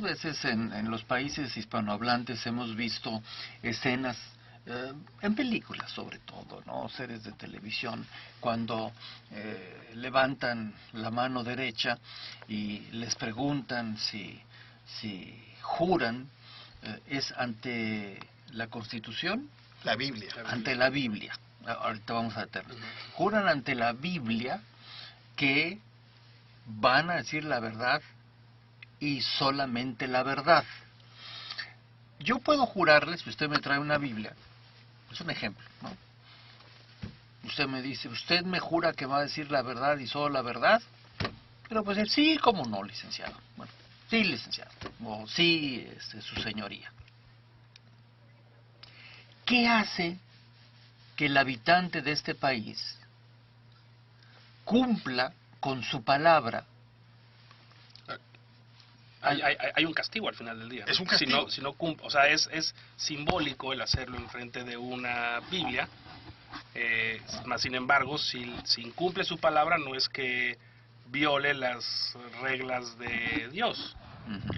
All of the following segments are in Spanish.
veces en los países hispanohablantes hemos visto escenas, en películas sobre todo, ¿no? Series de televisión, cuando levantan la mano derecha y les preguntan si juran, es ante la Constitución, La Biblia. ante la Biblia. Ahorita vamos a detenernos. Juran ante la Biblia que van a decir la verdad y solamente la verdad. Yo puedo jurarles, si usted me trae una Biblia, es un ejemplo, ¿no? Usted me dice, ¿usted me jura que va a decir la verdad y solo la verdad? Pero pues sí, ¿cómo no, licenciado? Bueno, sí, licenciado, o sí, su señoría. ¿Qué hace que el habitante de este país cumpla con su palabra? Hay un castigo al final del día, ¿no? Es un castigo. Si no cumple, o sea, es simbólico el hacerlo enfrente de una Biblia, más sin embargo, si incumple su palabra, no es que viole las reglas de Dios.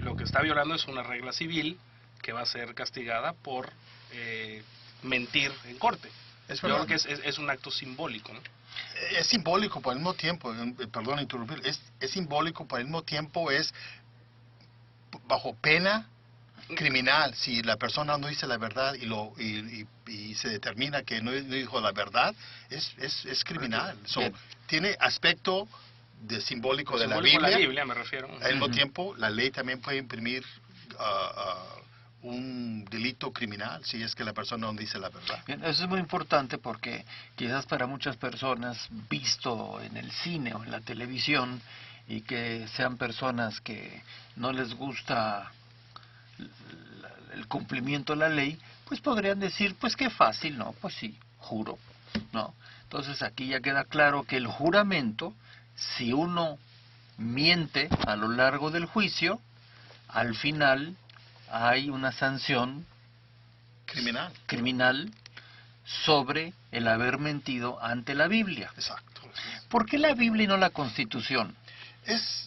Lo que está violando es una regla civil que va a ser castigada por mentir en corte. Yo creo que es un acto simbólico, ¿no? Es simbólico, pero al mismo tiempo, perdón interrumpir, es simbólico, pero al mismo tiempo es bajo pena criminal. Si la persona no dice la verdad y se determina que no dijo la verdad, es criminal. Tiene aspecto de simbólico de la Biblia, me refiero. Al mismo tiempo, la ley también puede imprimir un delito criminal si es que la persona no dice la verdad. Bien, eso es muy importante porque quizás para muchas personas, visto en el cine o en la televisión, y que sean personas que no les gusta el cumplimiento de la ley, pues podrían decir, pues qué fácil, ¿no? Pues sí, juro, ¿no? Entonces aquí ya queda claro que el juramento, si uno miente a lo largo del juicio, al final hay una sanción criminal sobre el haber mentido ante la Biblia. Exacto. ¿Por qué la Biblia y no la Constitución?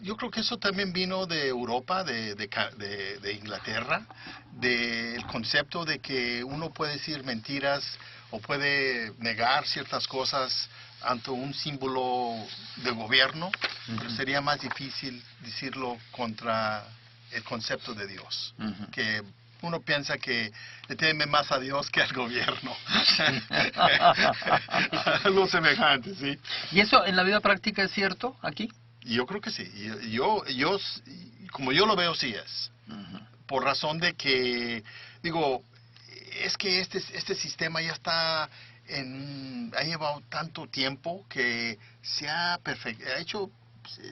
Yo creo que eso también vino de Europa, de Inglaterra, del concepto de que uno puede decir mentiras o puede negar ciertas cosas ante un símbolo de gobierno, pero sería más difícil decirlo contra el concepto de Dios, que uno piensa que le teme más a Dios que al gobierno. Algo semejante, ¿sí? ¿Y eso en la vida práctica es cierto aquí? Yo creo que sí. Como yo lo veo, sí es. Por razón de que, digo, es que este sistema ya está ha llevado tanto tiempo que se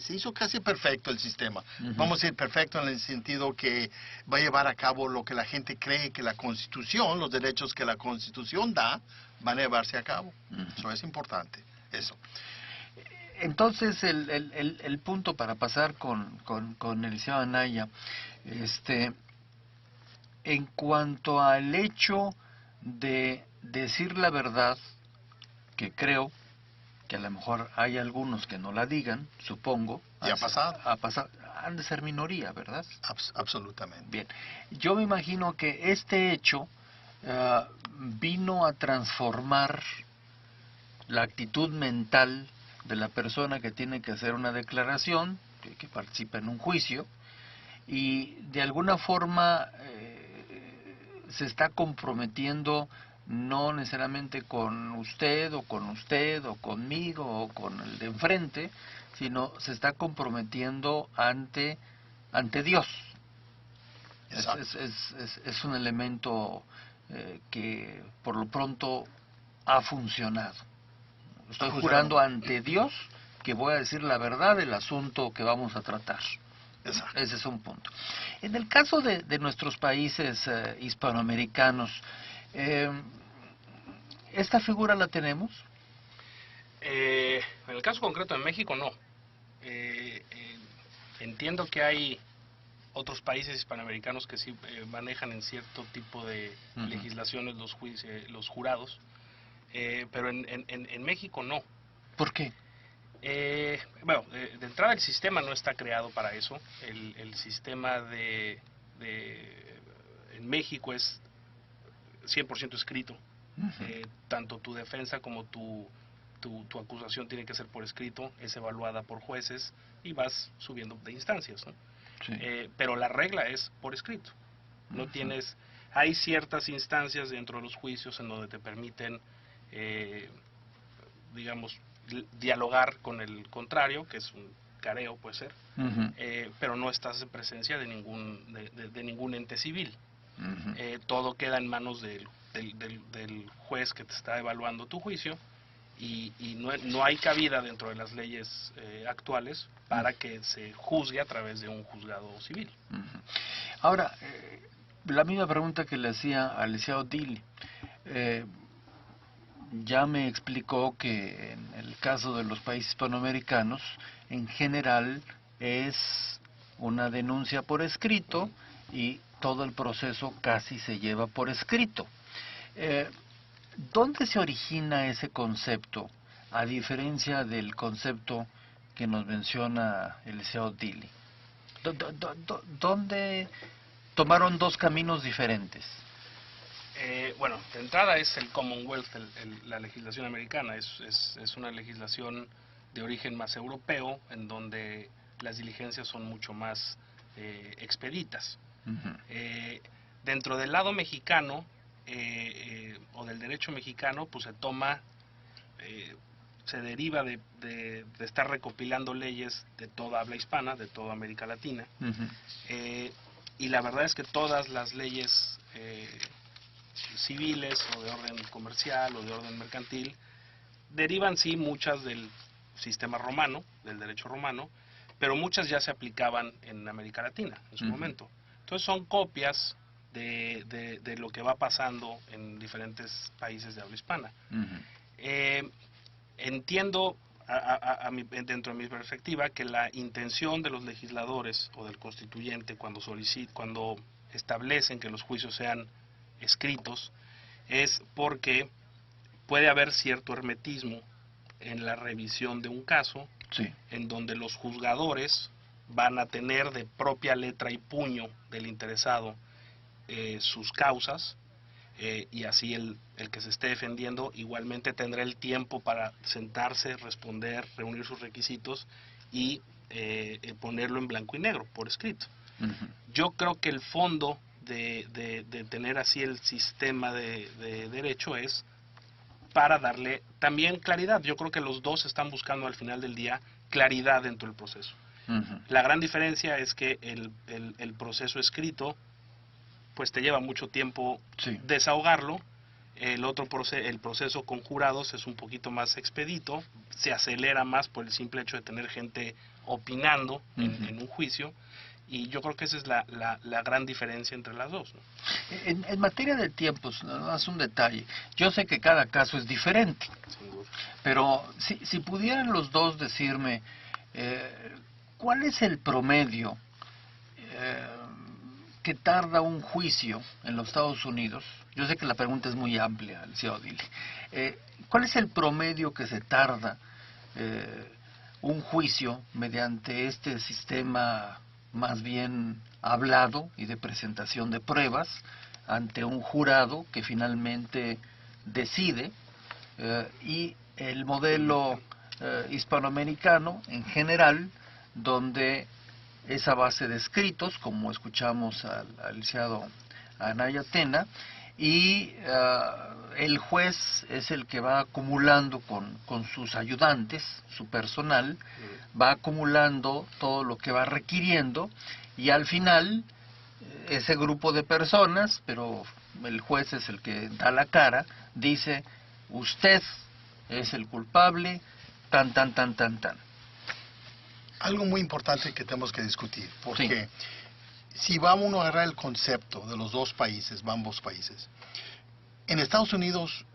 hizo casi perfecto el sistema. Vamos a decir perfecto en el sentido que va a llevar a cabo lo que la gente cree que la Constitución, los derechos que la Constitución da, van a llevarse a cabo. Eso es importante, eso. Entonces, el punto para pasar con el licenciado Anaya, en cuanto al hecho de decir la verdad, que creo que a lo mejor hay algunos que no la digan, supongo. Y ha pasado. Han de ser minoría, ¿verdad? Absolutamente. Bien, yo me imagino que este hecho vino a transformar la actitud mental de la persona que tiene que hacer una declaración, que participa en un juicio, y de alguna forma se está comprometiendo no necesariamente con usted o conmigo o con el de enfrente, sino se está comprometiendo ante Dios. Es un elemento que por lo pronto ha funcionado. Estoy jurando ante Dios que voy a decir la verdad del asunto que vamos a tratar. Exacto. Ese es un punto. En el caso de nuestros países hispanoamericanos, ¿esta figura la tenemos? En el caso concreto de México, no. Entiendo que hay otros países hispanoamericanos que sí manejan en cierto tipo de legislaciones los jurados, pero en México no. ¿Por qué? Bueno, de entrada el sistema no está creado para eso. El sistema de en México es 100% escrito. Tanto tu defensa como tu acusación tiene que ser por escrito, es evaluada por jueces y vas subiendo de instancias, ¿no? Sí. Pero la regla es por escrito. No tienes, hay ciertas instancias dentro de los juicios en donde te permiten, digamos, dialogar con el contrario, que es un careo, puede ser, pero no estás en presencia de ningún ente civil. Todo queda en manos del juez que te está evaluando tu juicio, y no hay cabida dentro de las leyes actuales para que se juzgue a través de un juzgado civil. Ahora, la misma pregunta que le hacía al licenciado Dili. Ya me explicó que en el caso de los países hispanoamericanos, en general es una denuncia por escrito y todo el proceso casi se lleva por escrito. ¿Dónde se origina ese concepto, a diferencia del concepto que nos menciona el licenciado Dili? ¿Dónde tomaron dos caminos diferentes? Bueno, de entrada es el Commonwealth, la legislación americana, es una legislación de origen más europeo, en donde las diligencias son mucho más expeditas. Dentro del lado mexicano, o del derecho mexicano, pues se toma, se deriva de estar recopilando leyes de toda habla hispana, de toda América Latina, y la verdad es que todas las leyes civiles o de orden comercial o de orden mercantil derivan, sí, muchas del sistema romano, del derecho romano, pero muchas ya se aplicaban en América Latina en su momento. Entonces son copias de lo que va pasando en diferentes países de habla hispana. Entiendo dentro de mi perspectiva que la intención de los legisladores o del constituyente cuando establecen que los juicios sean escritos es porque puede haber cierto hermetismo en la revisión de un caso, sí, en donde los juzgadores van a tener de propia letra y puño del interesado sus causas, y así el que se esté defendiendo igualmente tendrá el tiempo para sentarse, responder, reunir sus requisitos y ponerlo en blanco y negro por escrito. Yo creo que el fondo de tener así el sistema de derecho es para darle también claridad. Yo creo que los dos están buscando al final del día claridad dentro del proceso. La gran diferencia es que el proceso escrito pues te lleva mucho tiempo, sí, desahogarlo. El proceso con jurados es un poquito más expedito, se acelera más por el simple hecho de tener gente opinando en un juicio, y yo creo que esa es la gran diferencia entre las dos, ¿no? En materia de tiempos, nada más un detalle. Yo sé que cada caso es diferente, pero si pudieran los dos decirme ¿cuál es el promedio que tarda un juicio en los Estados Unidos? Yo sé que la pregunta es muy amplia, licenciado Dili. ¿Cuál es el promedio que se tarda un juicio mediante este sistema más bien hablado y de presentación de pruebas ante un jurado que finalmente decide, y el modelo hispanoamericano en general, donde es a base de escritos, como escuchamos al licenciado Anaya Tena, y el juez es el que va acumulando con sus ayudantes, su personal, va acumulando todo lo que va requiriendo, y al final ese grupo de personas, pero el juez es el que da la cara, dice: usted es el culpable, tan, tan, tan, tan, tan. Algo muy importante que tenemos que discutir, porque si vamos a agarrar el concepto de los dos países, ambos países, en Estados Unidos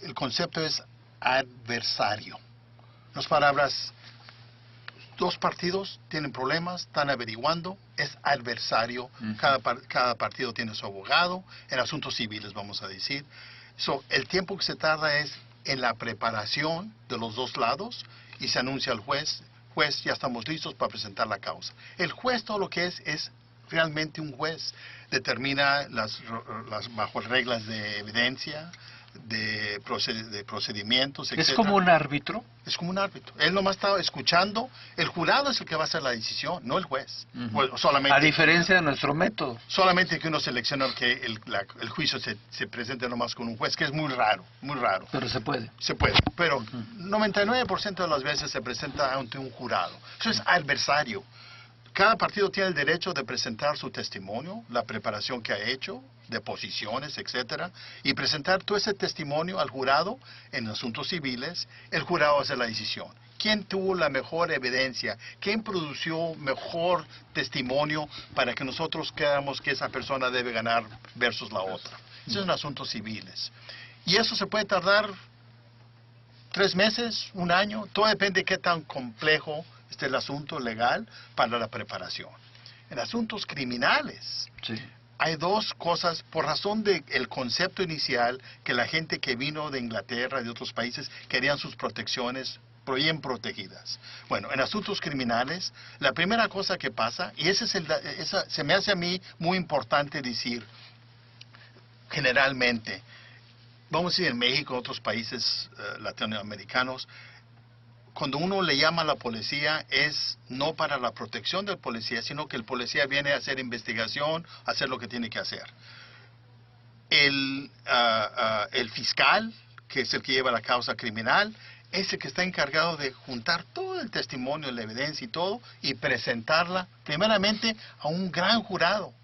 el concepto es adversario. En otras palabras, dos partidos tienen problemas, están averiguando, es adversario, cada partido tiene su abogado, en asuntos civiles vamos a decir. El tiempo que se tarda es en la preparación de los dos lados, y se anuncia al juez, ya estamos listos para presentar la causa. El juez todo lo que es realmente un juez determina bajo reglas de evidencia, de procedimientos, etc. ¿Es como un árbitro? Es como un árbitro. Él nomás está escuchando. El jurado es el que va a hacer la decisión, no el juez. Ujú. Solamente, A diferencia de nuestro método. solamente que uno selecciona que el juicio se presente nomás con un juez, que es muy raro, muy raro. Pero se puede. Se puede, pero 99% de las veces se presenta ante un jurado. Eso es adversario. Cada partido tiene el derecho de presentar su testimonio, la preparación que ha hecho, deposiciones, etcétera, y presentar todo ese testimonio al jurado en asuntos civiles. El jurado hace la decisión. ¿Quién tuvo la mejor evidencia? ¿Quién produció mejor testimonio para que nosotros creamos que esa persona debe ganar versus la otra? Esos son asuntos civiles. Y eso se puede tardar 3 meses, 1 año, todo depende de qué tan complejo esté el asunto legal para la preparación. En asuntos criminales, Sí. hay 2 cosas, por razón del concepto inicial, que la gente que vino de Inglaterra, de otros países, querían sus protecciones bien protegidas. Bueno, en asuntos criminales, la primera cosa que pasa, y esa se me hace a mí muy importante decir, generalmente, vamos a decir en México, otros países latinoamericanos, cuando uno le llama a la policía es no para la protección del policía, sino que el policía viene a hacer investigación, a hacer lo que tiene que hacer. El fiscal, que es el que lleva la causa criminal, es el que está encargado de juntar todo el testimonio, la evidencia y todo, y presentarla primeramente a un gran jurado.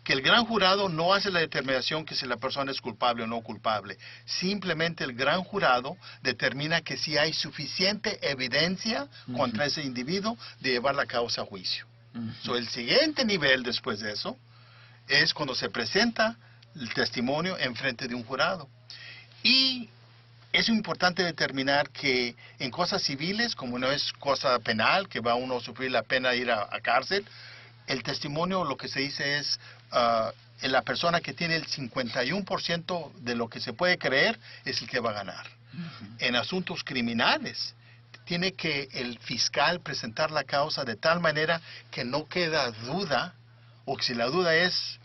Que el gran jurado no hace la determinación que si la persona es culpable o no culpable. Simplemente el gran jurado determina que si hay suficiente evidencia contra ese individuo de llevar la causa a juicio. So, el siguiente nivel después de eso es cuando se presenta el testimonio en frente de un jurado. Y es importante determinar que en cosas civiles, como no es cosa penal, que va uno a sufrir la pena de ir a cárcel, el testimonio, lo que se dice es, la persona que tiene el 51% de lo que se puede creer es el que va a ganar. En asuntos criminales, tiene que el fiscal presentar la causa de tal manera que no queda duda, o que si la duda es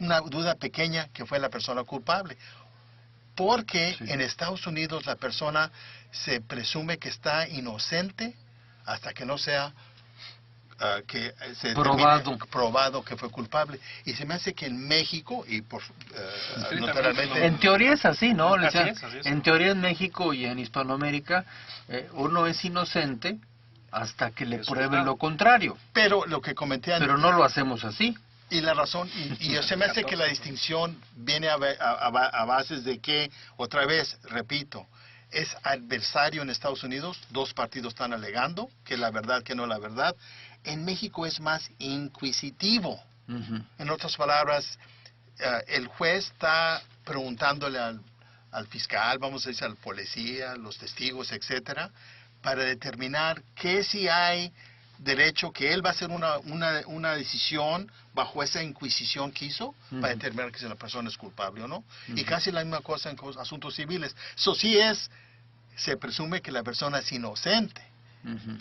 una duda pequeña, que fue la persona culpable. Porque en Estados Unidos la persona se presume que está inocente hasta que no sea que se probado que fue culpable. Y se me hace que en México, y naturalmente... En teoría es así, ¿no? Así es. En teoría en México y en Hispanoamérica, uno es inocente hasta que le prueben lo contrario. Pero lo que comenté antes... Pero no lo hacemos así. Y la razón, y se me hace que la distinción viene a bases de que, otra vez, repito, es adversario en Estados Unidos, 2 partidos están alegando que la verdad, que no la verdad. En México es más inquisitivo. En otras palabras, el juez está preguntándole al fiscal, vamos a decir, al policía, los testigos, etcétera, para determinar que si hay derecho, que él va a hacer una decisión bajo esa inquisición que hizo para determinar que si la persona es culpable o no. Y casi la misma cosa en asuntos civiles. Eso sí se presume que la persona es inocente,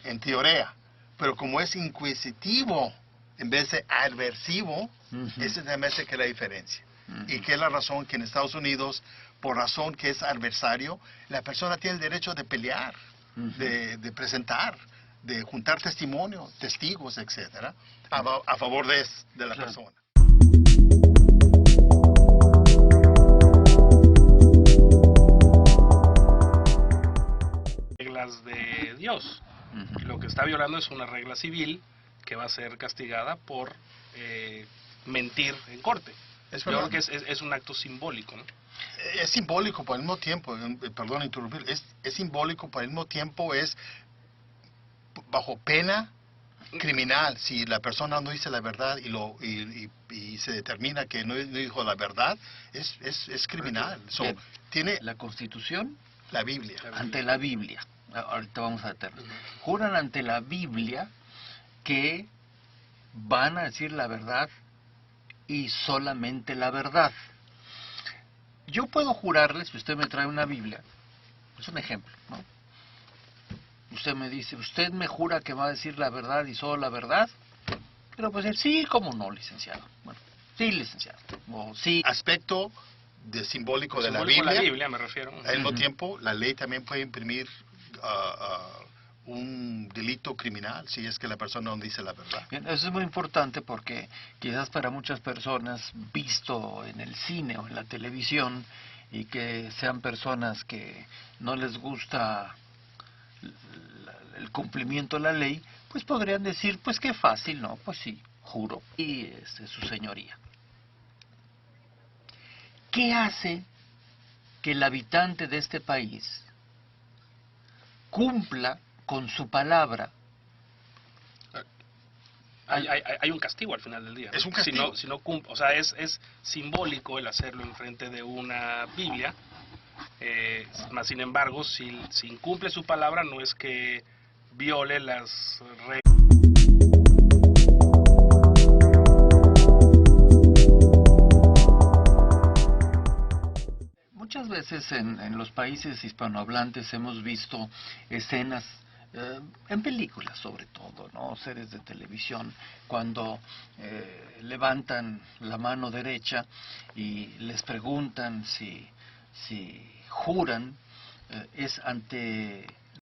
en teoría. Pero como es inquisitivo en vez de adversivo, esa es me hace que la diferencia. Y que es la razón que en Estados Unidos, por razón que es adversario, la persona tiene el derecho de pelear, de presentar, de juntar testimonio, testigos, etcétera, a favor de la persona. Reglas de Dios. Lo que está violando es una regla civil que va a ser castigada por mentir en corte. Yo creo que es un acto simbólico, ¿no? Es simbólico, por el mismo tiempo, perdón interrumpir, es simbólico, por el mismo tiempo es bajo pena criminal. Si la persona no dice la verdad y se determina que no dijo la verdad, es criminal. Tiene la Constitución, la Biblia. ante la Biblia. Ahorita vamos a meterlo. Juran ante la Biblia que van a decir la verdad y solamente la verdad. Yo puedo jurarles, si usted me trae una Biblia, es un ejemplo, ¿no? Usted me dice, ¿usted me jura que va a decir la verdad y solo la verdad? Pero pues el sí, como no, licenciado. Bueno, sí, licenciado. O sí. Aspecto de simbólico de Simbólico la la Biblia. Biblia, me refiero. Al mismo Ujú. tiempo, la ley también puede imprimir un delito criminal si es que la persona no dice la verdad. Bien, eso es muy importante porque quizás para muchas personas, visto en el cine o en la televisión, y que sean personas que no les gusta el cumplimiento de la ley, pues podrían decir, pues qué fácil, ¿no? Pues sí, juro. Y su señoría. ¿Qué hace que el habitante de este país cumpla con su palabra? Hay un castigo al final del día, ¿no? Es un castigo. Si no o sea, es simbólico el hacerlo enfrente de una Biblia, más sin embargo, si incumple su palabra, no es que viole las reglas. Muchas veces en los países hispanohablantes hemos visto escenas, en películas sobre todo, ¿no? Series de televisión, cuando levantan la mano derecha y les preguntan si juran, es ante